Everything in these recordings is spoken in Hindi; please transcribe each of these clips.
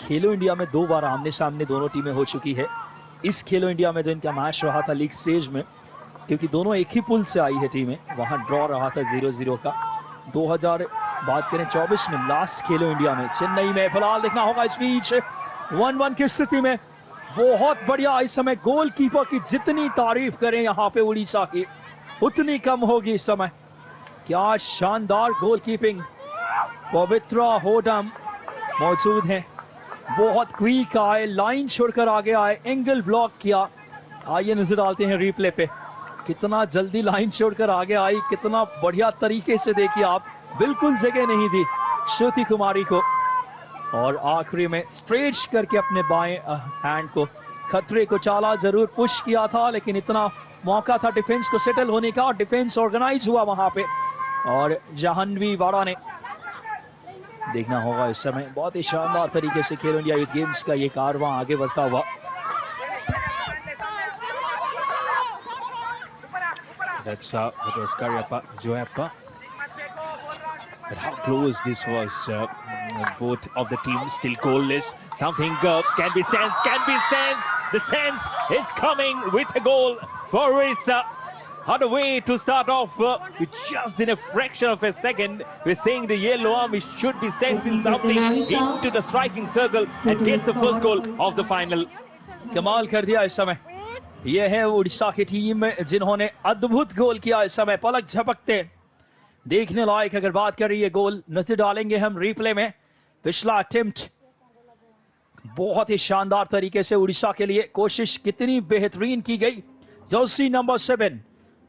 खेलो इंडिया में 2 बार आमने सामने दोनों टीमें हो चुकी है। इस खेलो इंडिया में जो इनका मैच रहा था लीग स्टेज में, क्योंकि दोनों एक ही पुल से आई है टीमें, वहां ड्रॉ रहा था 0-0 का। 2000 बात करें 24 में लास्ट खेलो इंडिया में चेन्नई में फिलहाल देखना होगा इस बीच 1-1 की स्थिति में बहुत बढ़िया इस समय गोलकीपर की जितनी तारीफ करें यहाँ पे उड़ीसा की उतनी कम होगी इस समय। क्या शानदार गोलकीपिंग, पवित्रा होडम मौजूद हैं, बहुत क्विक आए, लाइन छोड़कर आगे आए, एंगल ब्लॉक किया। आइए नजर डालते हैं रिप्ले पे, कितना जल्दी लाइन छोड़कर आगे आई, कितना बढ़िया तरीके से देखिए आप, बिल्कुल जगह नहीं दी श्रुति कुमारी को, और आखिरी में स्ट्रेच करके अपने बाएं हैंड को खतरे को चाला, जरूर पुश किया था लेकिन इतना मौका था डिफेंस को सेटल होने का, डिफेंस ऑर्गेनाइज हुआ वहां पे, और जाह्नवी वाड़ा ने देखना होगा इस समय बहुत ही शानदार तरीके से खेलो इंडिया यूथ गेम्स का ये कारवां आगे बढ़ता हुआ। That was Karyappa, Joyappa. But how close this was. Both of the teams still goalless. Something can be sensed. The sense is coming with a goal for Orissa. On the way to start off with just in a fraction of a second. We're saying the yellow army should be sensing something into the striking circle and gets the first goal of the final. कमाल कर दिया इस समय, यह है उड़ीसा की टीम जिन्होंने अद्भुत गोल किया इस समय, पलक झपकते देखने लायक। अगर बात करें ये गोल नजर डालेंगे हम रिप्ले में, पिछला अटेम्प्ट बहुत ही शानदार तरीके से उड़ीसा के लिए कोशिश कितनी बेहतरीन की गई। जर्सी नंबर 7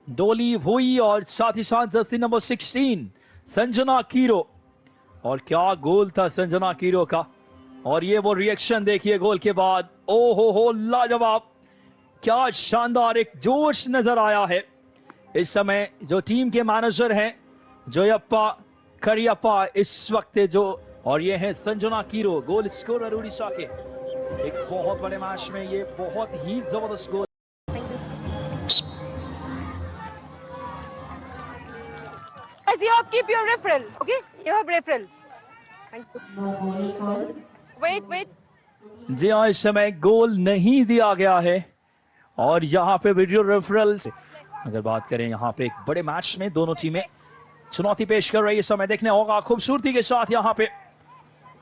डोली भोई और साथ ही साथ जर्सी नंबर 16 संजना कीरो, और क्या गोल था संजना कीरो का, और ये वो रिएक्शन देखिए गोल के बाद, ओ हो लाजवाब, क्या शानदार एक जोश नजर आया है इस समय। जो टीम के मैनेजर हैं जोयप्पा करियप्पा इस वक्त जो, और ये है संजना कीरो गोल स्कोरर उड़ीसा के, एक बहुत बड़े मैच में ये बहुत ही जबरदस्त गोल। You have keep your referral, okay? You have referral. Thank you. Wait. जी हाँ, इस समय गोल नहीं दिया गया है और यहाँ पे वीडियो रेफरल से अगर बात करें यहाँ पे एक बड़े मैच में दोनों टीमें चुनौती पेश कर रही है। समय देखने होगा खूबसूरती के साथ यहाँ पे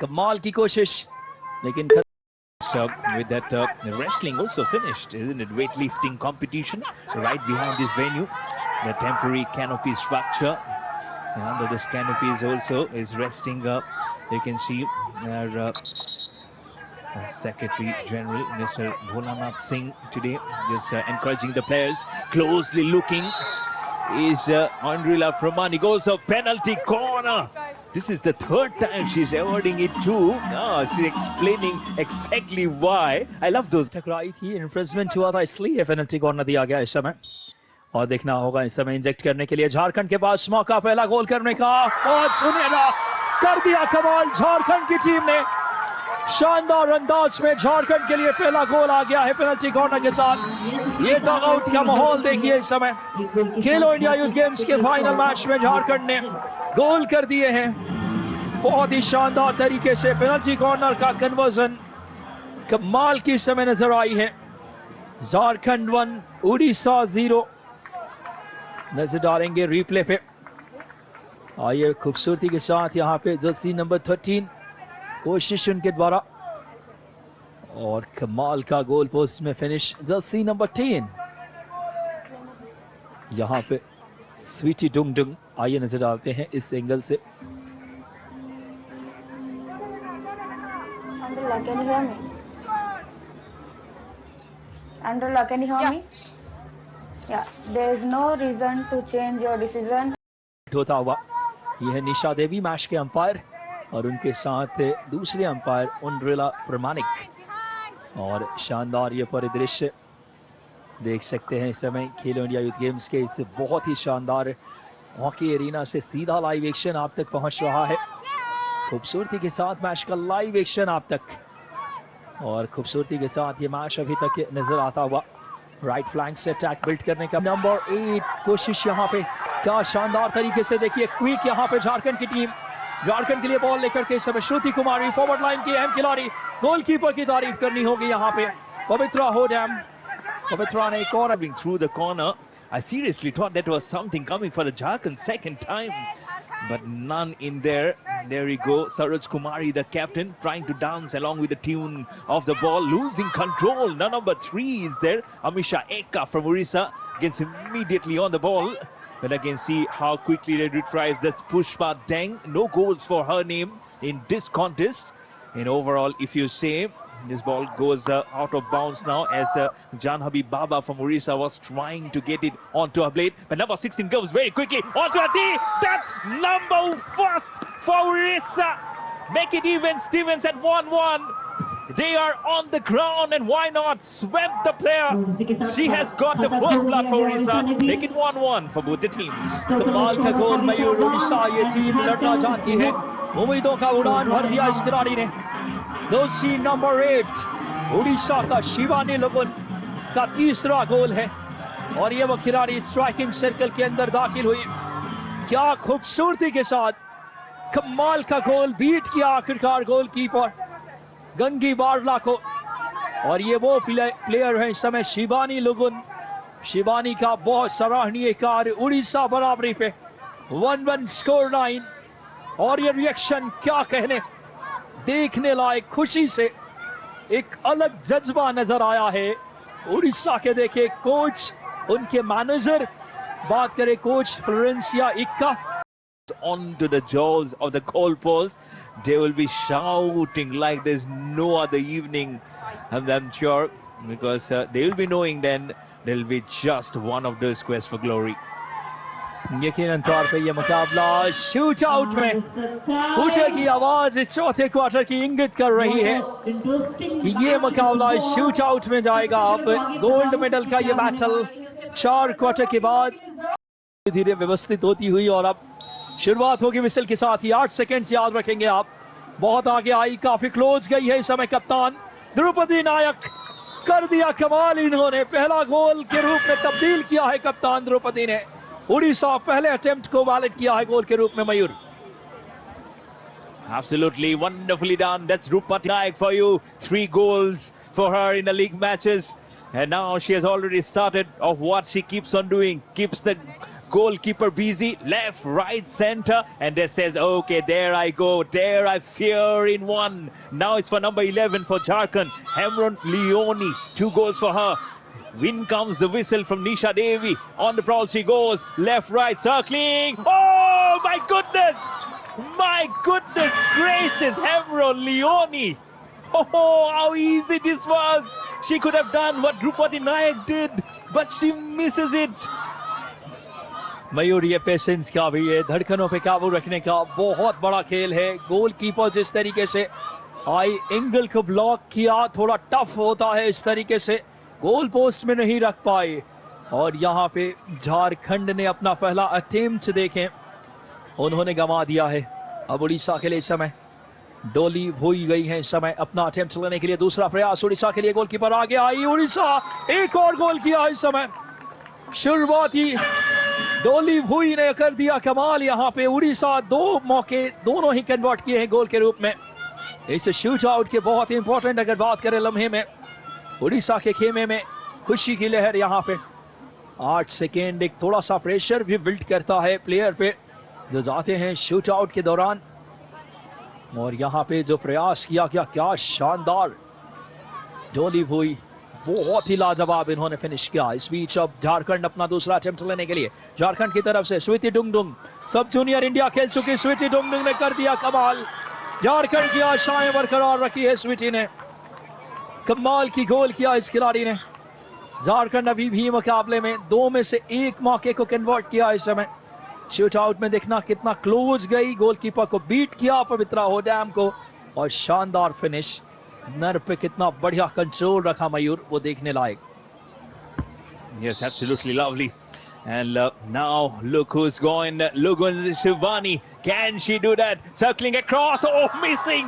कमाल की कोशिश, लेकिन with that wrestling also finished, isn't it? Weightlifting competition right behind this venue. The temporary canopy structure, and under this canopy is also resting. You can see our Secretary General Mr. Bholanath Singh today just encouraging the players. Closely looking is Andrila Pramani, goes a penalty corner. This is the third time she's awarding it too. She's explaining exactly why. I love those. टकराई थी, इन्फ्रेंचमेंट हुआ था, इसलिए पेनल्टी कॉर्नर दिया गया इस समय। और देखना होगा इस समय इंजेक्ट करने के लिए झारखंड के पास मौका पहला गोल करने का, और सुनहरा कर दिया कमाल झारखंड की टीम ने। शानदार अंदाज में झारखंड के लिए पहला गोल आ गया है पेनल्टी कॉर्नर के साथ। ये डॉगआउट का माहौल देखिए इस समय, खेलो इंडिया यूथ गेम्स के फाइनल मैच में झारखंड ने गोल कर दिए हैं बहुत ही शानदार तरीके से। पेनल्टी कॉर्नर का कन्वर्जन कमाल की समय नजर आई है। झारखंड 1 उड़ीसा 0 नजर डालेंगे रिप्ले पे। आइए खूबसूरती के साथ यहाँ पे जर्सी नंबर 13 कोशिश उनके द्वारा, और कमाल का गोल पोस्ट में फिनिश जर्सी नंबर 10 यहाँ पे स्वीटी डुंगडुंग। आइए नजर डालते हैं इस एंगल से। Andrella, can you hear me? Yeah, there is no reason to change your decision. होता हुआ यह है निशा देवी मैच के अंपायर, और उनके साथ दूसरे अंपायर अंड्रेला प्रमाणिक, और शानदार ये परिदृश्य देख सकते हैं इस समय खेलो इंडिया यूथ गेम्स के इस बहुत ही शानदार हॉकी एरिना से सीधा लाइव एक्शन आप तक पहुंच रहा है। खूबसूरती के साथ मैच का लाइव एक्शन आप तक, और खूबसूरती के साथ ये मैच अभी तक नजर आता हुआ। राइट फ्लैंक से अटैक बिल्ड करने का नंबर 8 कोशिश यहाँ पे, क्या शानदार तरीके से देखिए क्विक यहाँ पे झारखंड की टीम झारखंड के लिए बॉल लेकर के समय श्रुति कुमारी, फॉरवर्ड लाइन की अहम खिलाड़ी, गोलकीपर की तारीफ करनी होगी यहाँ पे पवित्रा होडैम। पवित्रा ने एक और through the corner. I seriously thought that was something coming for the Jharkhand second time, but none in there. There we go, Saroj Kumari, the captain, trying to dance along with the tune of the ball, losing control. Now number 3 is there, Amisha Eka from Orissa, gets immediately on the ball. But again, see how quickly they retrieves. That's Pushpa Deng. No goals for her name in this contest. And overall, if you say, this ball goes out of bounds now as Janhabi Baba from Orissa was trying to get it onto her blade. But number 16 goes very quickly onto a tee. That's number first for Orissa. Make it even. Stevens at 1-1. They are on the ground, and why not sweep the player? She has got the first blood for Orissa. Make it 1-1 for both the teams. कमाल का गोल मयूर। उड़ीसा ये टीम लड़ना जानती है, उम्मीदों का उड़ान भर दिया इस खिलाड़ी ने। दोषी नंबर 8 उड़ीसा का शिवानी लुगुन का तीसरा गोल है और ये वो खिलाड़ी स्ट्राइकिंग सर्कल के अंदर दाखिल हुई। क्या खूबसूरती के साथ कमाल का गोल, बीट किया आखिरकार गोलकीपर गंगी बारला को। और ये वो प्लेयर है इस समय शिवानी लुगुन। शिवानी का बहुत सराहनीय कार्य। उड़ीसा बराबरी पे 1-1 स्कोर लाइन। और ये रिएक्शन क्या कहने, देखने लायक, खुशी से एक अलग जज्बा नजर आया है उड़ीसा के। देखे कोच, उनके मैनेजर, बात करें कोच फ्लोरेंसिया इक्का, onto the jaws of the goalpost. They will be shouting like there's no other evening, and I'm sure, because they will be knowing then they'll be just one of those quests for glory. यकीनन तौर पे ये मुकाबला शूट आउट में पूछे की आवाज इस चौथे क्वार्टर की इंगित कर रही है कि ये मुकाबला शूट आउट में जाएगा। अब गोल्ड मेडल का ये बैटल 4 क्वार्टर के बाद धीरे व्यवस्थित होती हुई और अब शुरुआत होगी विसल के साथ ही। 8 सेकंड्स याद रखेंगे आप। बहुत आगे आई, काफी क्लोज गई है इस समय कप्तान द्रौपदी नायक। कर दिया कमाल इन्होंने, पहला गोल के रूप में तब्दील किया है कप्तान द्रौपदी ने। उड़ीसा पहले अटेम्प्ट को वैलिड किया है गोल के रूप में। मयूर, Absolutely wonderfully done. That's Drupati Nayak for you. 3 goals for her in the league matches, and now she has already started of what she keeps on doing. Keeps the goalkeeper busy, left, right, center, and there says, okay, there I go, there I fear in one. Now it's for number 11 for Jharkhand, Hemron Leone. 2 goals for her. In comes the whistle from Nisha Devi. On the prowl she goes, left, right, circling. Oh my goodness! My goodness gracious, Hemron Leone. Oh, how easy this was. She could have done what Drupati Nayak did, but she misses it. मयूर, ये पेशेंस का भी है, धड़कनों पे काबू रखने का बहुत बड़ा खेल है। गोलकीपर जिस तरीके से आई, एंगल को ब्लॉक किया, थोड़ा टफ होता है इस तरीके से, गोल पोस्ट में नहीं रख पाए। और यहाँ पे झारखंड ने अपना पहला अटेम्प्ट देखें उन्होंने गंवा दिया है। अब उड़ीसा के लिए समय डोली भूई गई है इस समय अपना अटेम्प्ट लेने के लिए। दूसरा प्रयास उड़ीसा के लिए, गोलकीपर आगे आई, उड़ीसा एक और गोल किया इस समय। शुरुआती डोली भूई ने कर दिया कमाल। यहाँ पे उड़ीसा 2 मौके दोनों ही कन्वर्ट किए हैं गोल के रूप में। इस शूट आउट के बहुत इंपॉर्टेंट अगर बात करें लम्हे में, उड़ीसा के खेमे में खुशी की लहर यहाँ पे। 8 सेकेंड एक थोड़ा सा प्रेशर भी बिल्ड करता है प्लेयर पे जो जाते हैं शूट आउट के दौरान। और यहाँ पे जो प्रयास किया गया, क्या शानदार डोली भूई, बहुत ही लाजवाब इन्होंने फिनिश किया। इस बीच अब झारखंड अपना दूसरा अटेम्प्ट लेने के लिए, झारखंड की तरफ से स्वीटी डुंगडुंग, सब जूनियर इंडिया खेल चुकी स्वीटी डुंगडुंग ने कर दिया कमाल। झारखंड की आशाएं बरकरार रखी है स्वीटी ने, कमाल की गोल किया इस खिलाड़ी ने। झारखंड अभी भी मुकाबले में 2 में से 1 मौके को कन्वर्ट किया इस समय। शूट आउट में देखना कितना क्लोज गई, गोलकीपर को बीट किया पवित्रा होडैम को, और शानदार फिनिश। नर पे कितना बढ़िया कंट्रोल रखा मयूर, वो देखने लायक। Yes, absolutely lovely. And now look who's going. Lugun Shivani. Can she do that? Circling across. Oh, missing.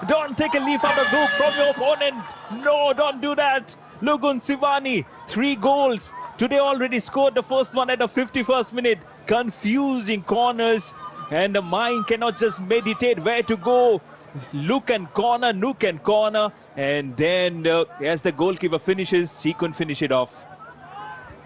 Don't take a leaf out of the book from your opponent. No, don't do that. Lugun Shivani, 3 goals. Today already scored the first one at the 51st minute. Confusing corners. and the mind cannot just meditate where to go. Look and corner, and then as the goalkeeper finishes, she couldn't finish it off.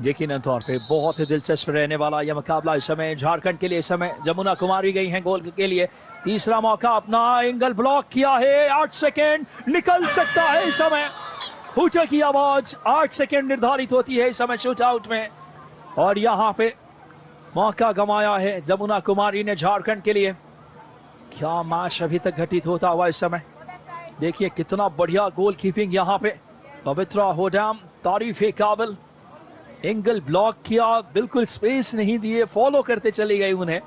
यकीनन तौर पे बहुत ही दिलचस्प रहने वाला यह मुकाबला इस समय झारखंड के लिए। इस समय जमुना कुमारी गई हैं गोल के लिए। तीसरा मौका अपना, एंगल ब्लॉक किया है। 8 सेकेंड निकल सकता है इस समय। हुटर की आवाज, 8 सेकेंड निर्धारित होती है इस समय शूट आउट में, और यहाँ पे मौका गंवाया है जमुना कुमारी ने झारखंड के लिए। क्या मैच अभी तक घटित होता हुआ इस समय। देखिए कितना बढ़िया गोल कीपिंग यहाँ पे। पवित्रा होडाम तारीफ काबिल। एंगल ब्लॉक किया, बिल्कुल स्पेस नहीं दिए, फॉलो करते चली गई उन्हें,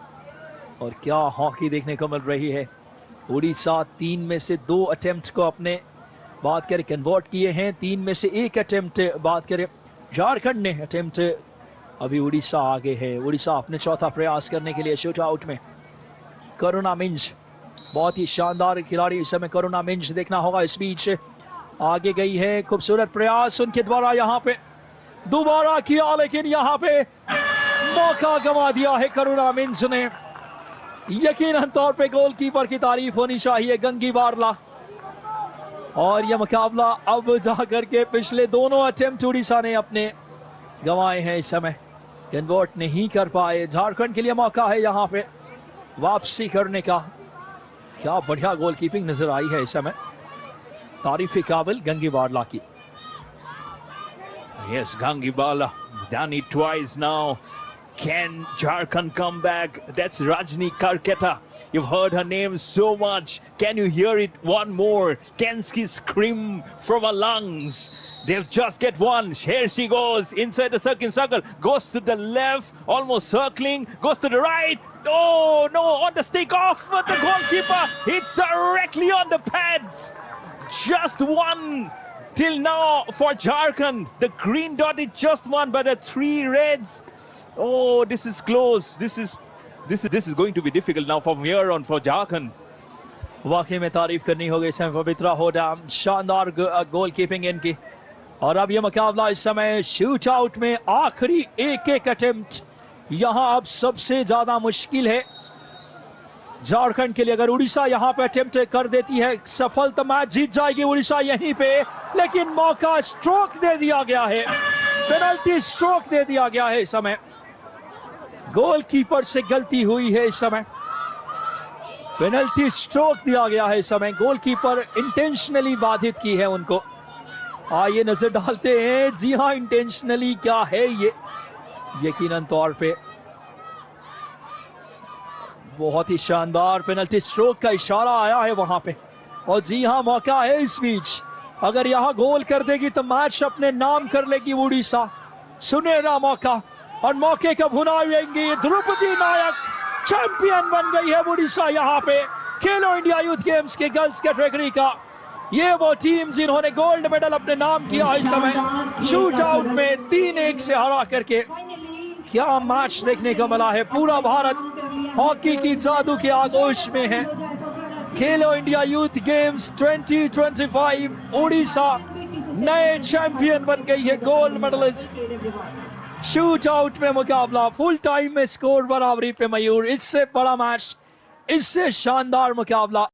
और क्या हॉकी देखने को मिल रही है। उड़ीसा 3 में से 2 अटेम्प्ट को अपने बात करें कन्वर्ट किए हैं। 3 में से 1 अटेम्प्ट बात करें झारखंड ने अटेम्प्ट, अभी उड़ीसा आगे है। उड़ीसा अपने चौथा प्रयास करने के लिए शूट आउट में। करुणा मिंज बहुत ही शानदार खिलाड़ी इस समय। करुणा मिंज देखना होगा इस बीच आगे गई है। खूबसूरत प्रयास उनके द्वारा यहाँ पे दोबारा किया, लेकिन यहाँ पे मौका गंवा दिया है करुणा मिंज ने। यकीनन तौर पे गोलकीपर की तारीफ होनी चाहिए, गंगी बारला। और यह मुकाबला अब जाकर के पिछले दोनों अटेम्प्ट उड़ीसा ने अपने गंवाए हैं इस समय, कन्वर्ट नहीं कर पाए। झारखंड के लिए मौका है यहाँ पे वापसी करने का। क्या बढ़िया गोलकीपिंग नजर आई है इस समय, तारीफ काबिल गंगी बारला की। Yes, Gangibala done it twice now. Can Jharkhand come back? That's Rajni Karketa. You've heard her name so much. Can you hear it one more? Can she scream from her lungs? They've just get one. Here she goes inside the circle. Goes to the left, almost circling. Goes to the right. Oh no! On the stick off, but the goalkeeper hits directly on the pads. Just one. Till now for Jharkhand, the green dot is just one, but the 3 reds. Oh, this is close. This is going to be difficult now from here on for Jharkhand. वाकई में तारीफ करनी होगी इस समय पवित्रा होडाम, शानदार गोल कीपिंग इनकी। और अब यह मुकाबला इस समय शूट आउट में आखिरी एक अटेम्प्ट यहाँ अब सबसे ज्यादा मुश्किल है झारखंड के लिए। अगर उड़ीसा यहाँ पे अटेम्प्ट कर देती है सफल, तो मैच जीत जाएगी उड़ीसा यहीं पे। लेकिन मौका स्ट्रोक दे दिया गया है, पेनल्टी स्ट्रोक दे दिया गया है इस समय। गोलकीपर से गलती हुई है इस समय, पेनल्टी स्ट्रोक दिया गया है इस समय। गोलकीपर इंटेंशनली बाधित की है उनको। आइए नजर डालते हैं, जी हाँ इंटेंशनली क्या है ये। यकीनन तौर पे बहुत ही शानदार पेनल्टी स्ट्रोक का इशारा आया है वहां पे, और जी हां मौका है इस बीच। अगर यहां गोल कर देगी तो मैच अपने नाम कर लेगी उड़ीसा। सुनहरा मौका, और मौके का भुनाएंगी। द्रौपदी नायक चैंपियन बन गई है उड़ीसा यहाँ पे खेलो इंडिया यूथ गेम्स के गर्ल्स कैटेगरी का। ये वो टीम जिन्होंने गोल्ड मेडल अपने नाम किया इस समय शूट आउट में 3-1 से हरा करके। क्या मैच देखने को मिला है। पूरा भारत हॉकी की जादू के आगोश में है। खेलो इंडिया यूथ गेम्स 2025 उड़ीसा नए चैंपियन बन गई है, गोल्ड मेडलिस्ट। शूट आउट में मुकाबला, फुल टाइम में स्कोर बराबरी पे मयूर। इससे बड़ा मैच, इससे शानदार मुकाबला